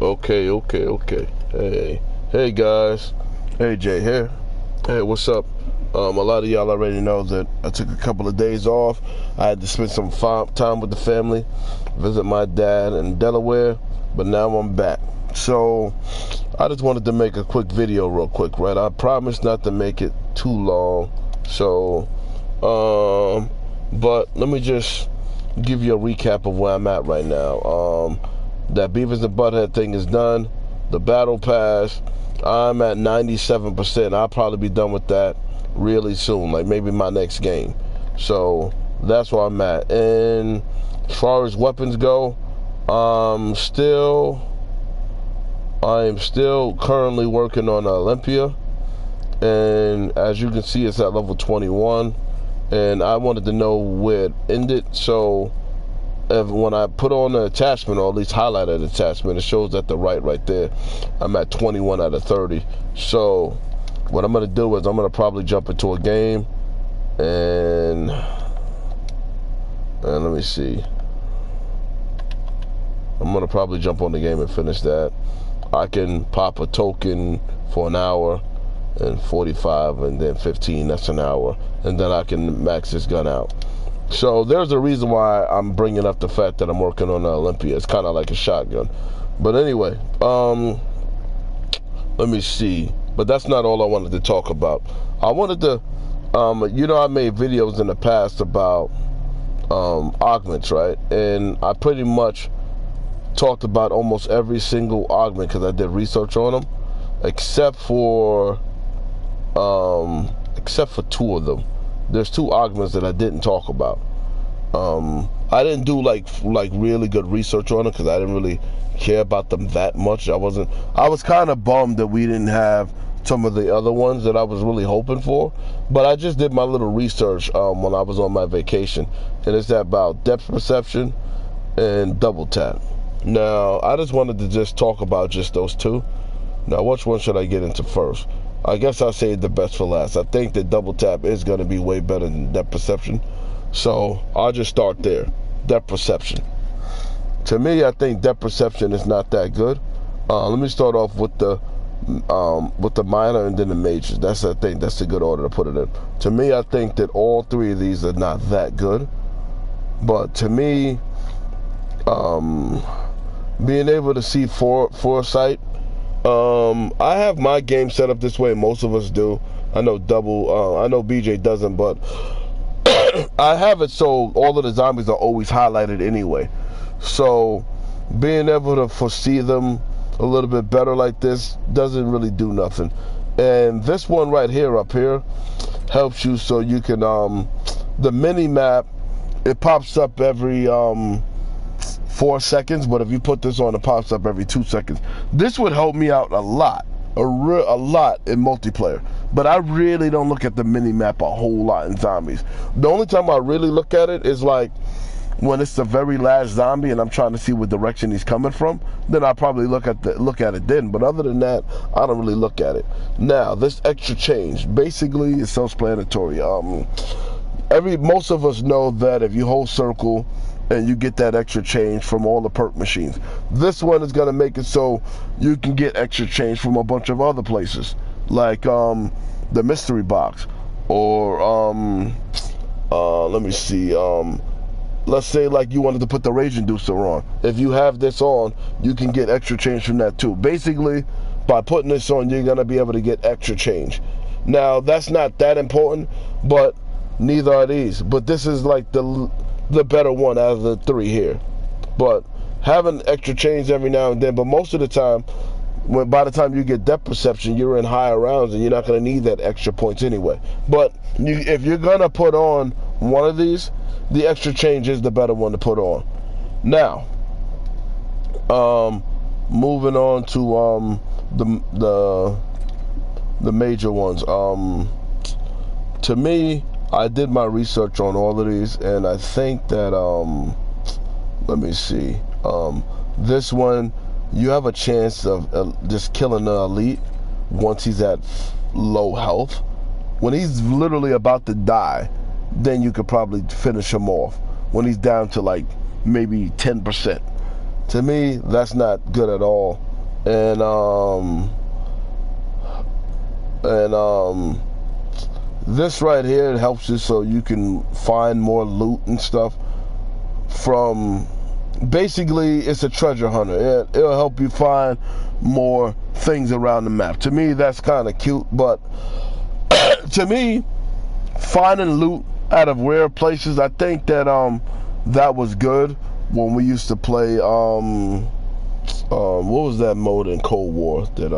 Okay. Hey guys. Hey Jay here. Hey, what's up? A lot of y'all already know that I took a couple of days off. I had to spend some time with the family, visit my dad in Delaware, but now I'm back. So I just wanted to make a quick video real quick, right? I promise not to make it too long. So, but let me just give you a recap of where I'm at right now. That Beavis and Butthead thing is done. The battle pass, I'm at 97%. I'll probably be done with that really soon, like maybe my next game. So that's where I'm at. And as far as weapons go, I am still currently working on Olympia, and as you can see, it's at level 21. And I wanted to know where it ended, so when I put on the attachment, or at least highlighted the attachment, it shows at the right there, I'm at 21 out of 30. So what I'm going to do is I'm going to probably jump into a game, and let me see. I'm going to probably jump on the game and finish that. I can pop a token for an hour, and 45, and then 15, that's an hour, and then I can max this gun out. So there's a reason why I'm bringing up the fact that I'm working on Olympia. It's kind of like a shotgun. But anyway, let me see. But that's not all I wanted to talk about. I wanted to, I made videos in the past about augments, right? And I pretty much talked about almost every single augment because I did research on them, except for two of them. There's two augments that I didn't talk about. I didn't do like really good research on them because I didn't really care about them that much. I was kind of bummed that we didn't have some of the other ones that I was really hoping for. But I just did my little research when I was on my vacation, and it's about depth perception and double tap. Now, I just wanted to just talk about just those two. Now, which one should I get into first? I guess I'll save the best for last. I think that double tap is going to be way better than depth perception. So I'll just start there. Depth perception. To me, I think depth perception is not that good. Let me start off with the minor and then the majors. I think that's a good order to put it in. To me, I think that all three of these are not that good. But to me, being able to see foresight, I have my game set up this way. Most of us do. I know I know BJ doesn't, but I have it so all of the zombies are always highlighted anyway. So being able to foresee them a little bit better like this doesn't really do nothing. And this one right here up here helps you so you can the mini map, it pops up every 4 seconds, but if you put this on, it pops up every 2 seconds. This would help me out a lot in multiplayer, but I really don't look at the mini map a whole lot in zombies. The only time I really look at it is like when it's the very last zombie and I'm trying to see what direction he's coming from. Then I probably look at it then, but other than that, I don't really look at it. Now, this extra change basically is self-explanatory. Most of us know that if you hold circle and you get that extra change from all the perk machines. This one is going to make it so you can get extra change from a bunch of other places, like the mystery box, or let me see, let's say like you wanted to put the rage inducer on. If you have this on, you can get extra change from that too. Basically, by putting this on, you're going to be able to get extra change. Now, that's not that important, but neither are these. But this is like the better one out of the three here. But having extra change every now and then, but most of the time, by the time you get depth perception, you're in higher rounds and you're not going to need that extra points anyway. But if you're going to put on one of these, the extra change is the better one to put on. Now, moving on to the major ones. To me, I did my research on all of these, and I think that, let me see, this one, you have a chance of just killing the elite once he's at low health. When he's literally about to die, then you could probably finish him off. When he's down to like maybe 10%. To me, that's not good at all. and this right here, it helps you so you can find more loot and stuff from. Basically, it's a treasure hunter. It'll help you find more things around the map. To me, that's kind of cute, but to me, finding loot out of rare places, I think that that was good when we used to play what was that mode in Cold War that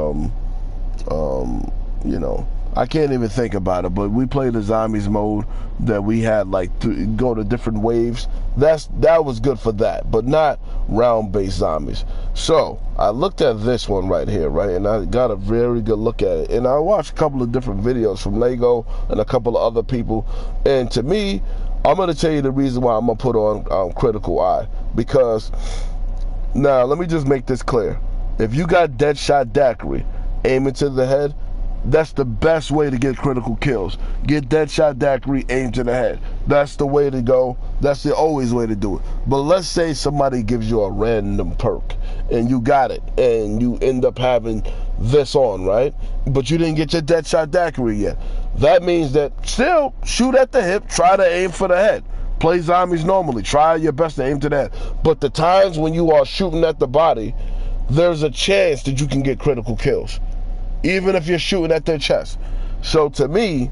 you know, I can't even think about it, but we played the zombies mode that we had like to go to different waves. That was good for that, but not round-based zombies. So I looked at this one right here, right, and I got a very good look at it. And I watched a couple of different videos from Lego and a couple of other people. And to me, I'm gonna tell you the reason why I'm gonna put on Critical Eye, because now let me just make this clear: if you got Deadshot Daiquiri aiming to the head, that's the best way to get critical kills. Get Deadshot Daiquiri, aim to the head. That's the way to go. That's the always way to do it. But let's say somebody gives you a random perk and you got it and you end up having this on, right? But you didn't get your Deadshot Daiquiri yet. That means that still shoot at the hip, try to aim for the head. Play zombies normally. Try your best to aim to that. But the times when you are shooting at the body, there's a chance that you can get critical kills, even if you're shooting at their chest. So to me,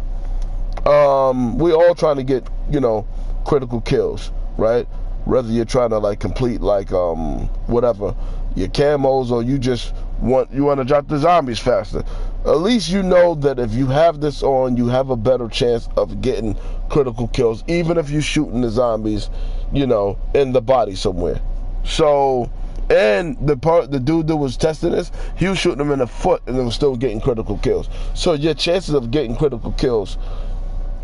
we all trying to get, you know, critical kills, right? Whether you're trying to like complete like whatever your camos, or you just want to drop the zombies faster. At least you know that if you have this on, you have a better chance of getting critical kills, even if you're shooting the zombies, you know, in the body somewhere. So, and the dude that was testing this, he was shooting them in the foot and was still getting critical kills. So your chances of getting critical kills,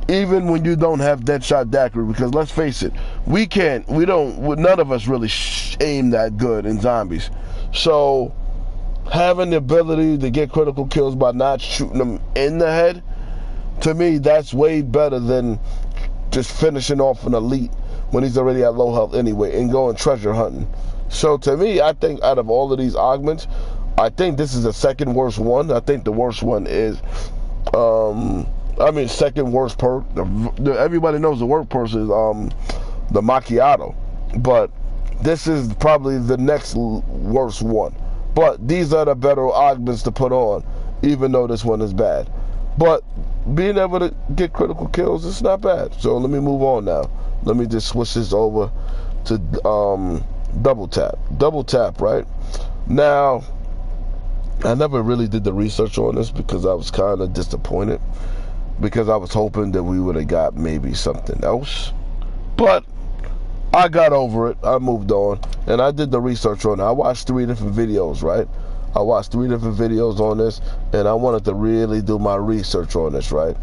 even when you don't have Deadshot Daiquiri, because let's face it, none of us really aim that good in zombies. So having the ability to get critical kills by not shooting them in the head, to me, that's way better than just finishing off an elite when he's already at low health anyway and going treasure hunting. So to me, I think out of all of these augments, I think this is the second worst one. I think the worst one is, second worst perk. Everybody knows the worst perk is the macchiato, but this is probably the next worst one. But these are the better augments to put on, even though this one is bad. But being able to get critical kills, it's not bad. So let me move on now. Let me just switch this over to double tap, right? Now, I never really did the research on this because I was kind of disappointed, because I was hoping that we would have got maybe something else, but I got over it. I moved on, and I did the research on it. I watched 3 different videos, right? I watched 3 different videos on this, and I wanted to really do my research on this, right?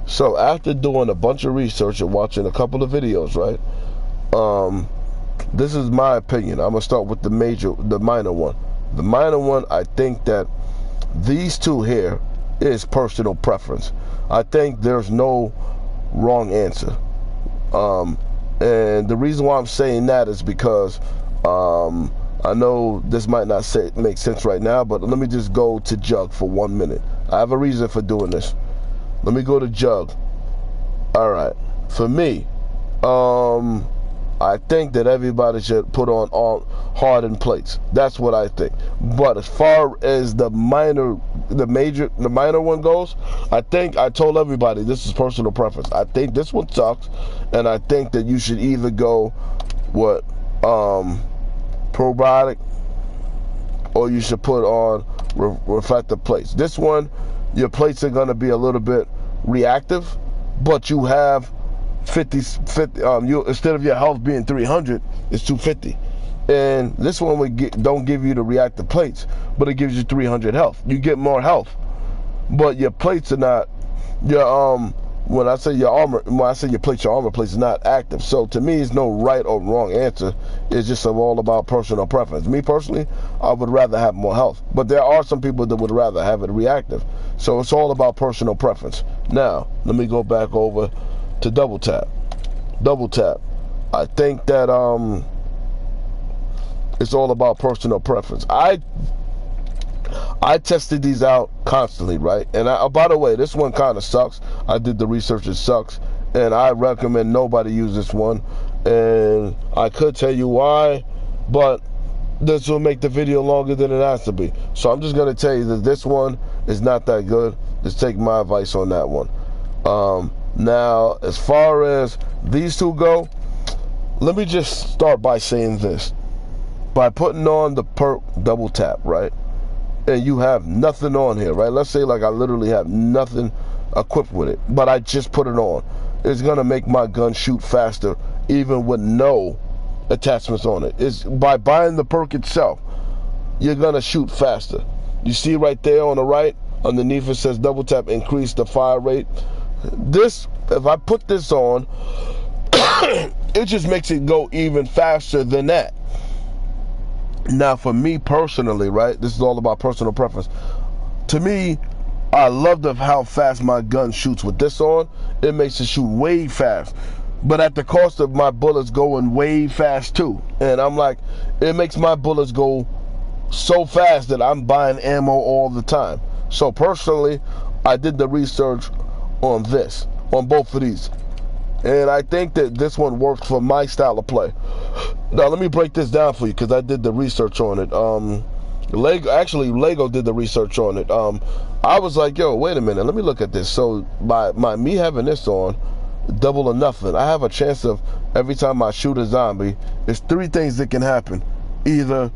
So after doing a bunch of research and watching a couple of videos, right, this is my opinion. I'm gonna start with the minor one. The minor one, I think that these two here is personal preference. I think there's no wrong answer. And the reason why I'm saying that is because I know this might not make sense right now, but let me just go to Jug for 1 minute. I have a reason for doing this. Let me go to Jug. All right. For me, I think that everybody should put on all hardened plates. That's what I think. But as far as the minor one goes, I think I told everybody this is personal preference. I think this one sucks, and I think that you should either go probiotic, or you should put on reflective plates. This one, your plates are going to be a little bit reactive, but you have 50, instead of your health being 300, it's 250. And this one don't give you the reactive plates, but it gives you 300 health. You get more health, but your plates are not, when I say your plates, your armor plates are not active. So to me, it's no right or wrong answer. It's just all about personal preference. Me personally, I would rather have more health, but there are some people that would rather have it reactive. So it's all about personal preference. Now, let me go back over to double tap. I think that it's all about personal preference. I I tested these out constantly, right? And by the way, this one kind of sucks. I did the research, it sucks, and I recommend nobody use this one. And I could tell you why, but this will make the video longer than it has to be. So I'm just going to tell you that this one is not that good. Just take my advice on that one. Now, as far as these two go, let me just start by saying this. By putting on the perk double tap, right? And you have nothing on here, right? Let's say like I literally have nothing equipped with it, but I just put it on. It's going to make my gun shoot faster, even with no attachments on it. It's by buying the perk itself, you're going to shoot faster. You see right there on the right, underneath it says double tap increase the fire rate. This, if I put this on, it just makes it go even faster than that. Now, for me personally, right, this is all about personal preference. To me, I love how fast my gun shoots with this on. It makes it shoot way fast, but at the cost of my bullets going way fast too. And I'm like, it makes my bullets go so fast that I'm buying ammo all the time. So personally, I did the research on this, on both of these, and I think that this one works for my style of play. Now let me break this down for you, because I did the research on it. Lego did the research on it. I was like, yo, wait a minute, let me look at this. So by me having this on, double or nothing, I have a chance of, every time I shoot a zombie, there's three things that can happen. Either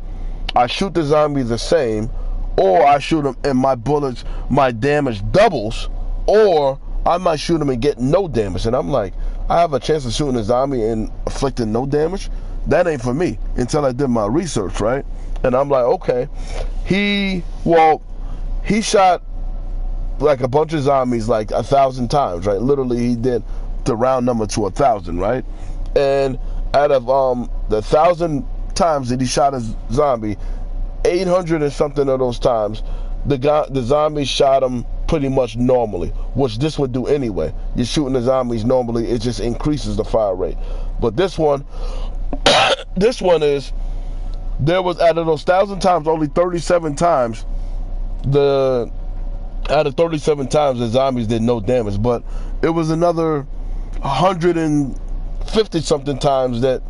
I shoot the zombie the same, or I shoot him and my bullets, my damage doubles, or I might shoot him and get no damage. And I'm like, I have a chance of shooting a zombie and inflicting no damage? That ain't for me, until I did my research, right? And I'm like, okay, he shot like a bunch of zombies like 1,000 times, right? Literally, he did the round number to 1,000, right? And out of the 1,000 times that he shot a zombie, 800 and something of those times, the zombie shot him pretty much normally, which this would do anyway. You're shooting the zombies normally, it just increases the fire rate. But this one, this one is, there was, out of those 1,000 times, only 37 times, out of 37 times the zombies did no damage, but it was another 150 something times that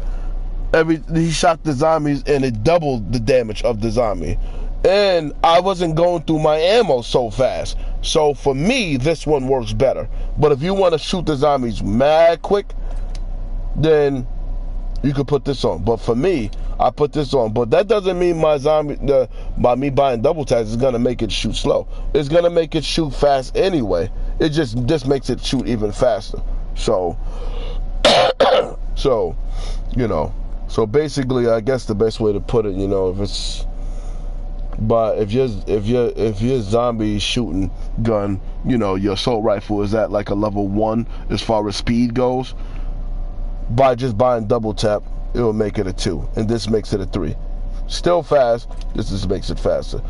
he shot the zombies and it doubled the damage of the zombie. And I wasn't going through my ammo so fast. So for me, this one works better. But if you want to shoot the zombies mad quick, then you could put this on. But for me, I put this on. But that doesn't mean my zombie, by me buying double taps, is going to make it shoot slow. It's going to make it shoot fast anyway. It just makes it shoot even faster. So, you know. So basically, I guess the best way to put it, you know, if your zombie shooting gun, you know, your assault rifle is at like a level 1 as far as speed goes, by just buying double tap, it will make it a 2, and this makes it a 3. Still fast. This just makes it faster.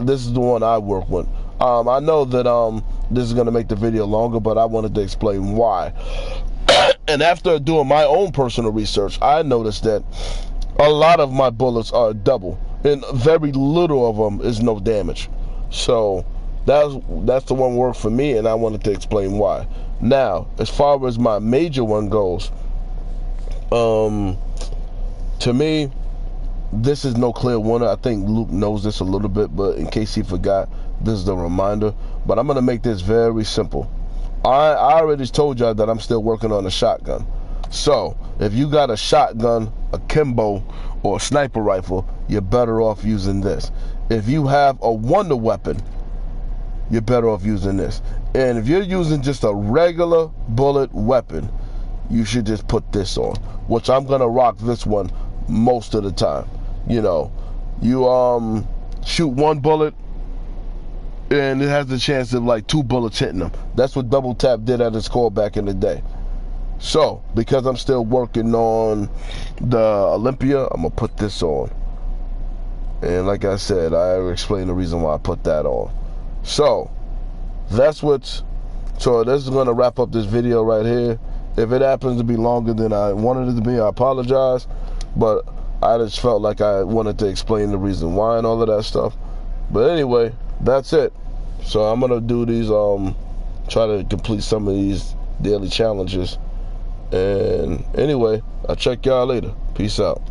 This is the one I work with. I know that this is gonna make the video longer, but I wanted to explain why. And after doing my own personal research, I noticed that a lot of my bullets are double, and very little of them is no damage. So that's the one work for me, and I wanted to explain why. Now, as far as my major one goes, to me, this is no clear winner. I think Luke knows this a little bit, but in case he forgot, this is the reminder. But I'm gonna make this very simple. I already told y'all that I'm still working on a shotgun. So if you got a shotgun, a Kimbo, or a sniper rifle, you're better off using this. If you have a wonder weapon, you're better off using this. And if you're using just a regular bullet weapon, you should just put this on, which I'm gonna rock this one most of the time. You know, you shoot one bullet and it has the chance of like 2 bullets hitting them. That's what double tap did at its core back in the day. So because I'm still working on the Olympia, I'm gonna put this on. And like I said, I explained the reason why I put that on. So this is gonna wrap up this video right here. If it happens to be longer than I wanted it to be, I apologize, but I just felt like I wanted to explain the reason why and all of that stuff. But anyway, that's it. So I'm gonna do these, try to complete some of these daily challenges. And anyway, I'll check y'all later. Peace out.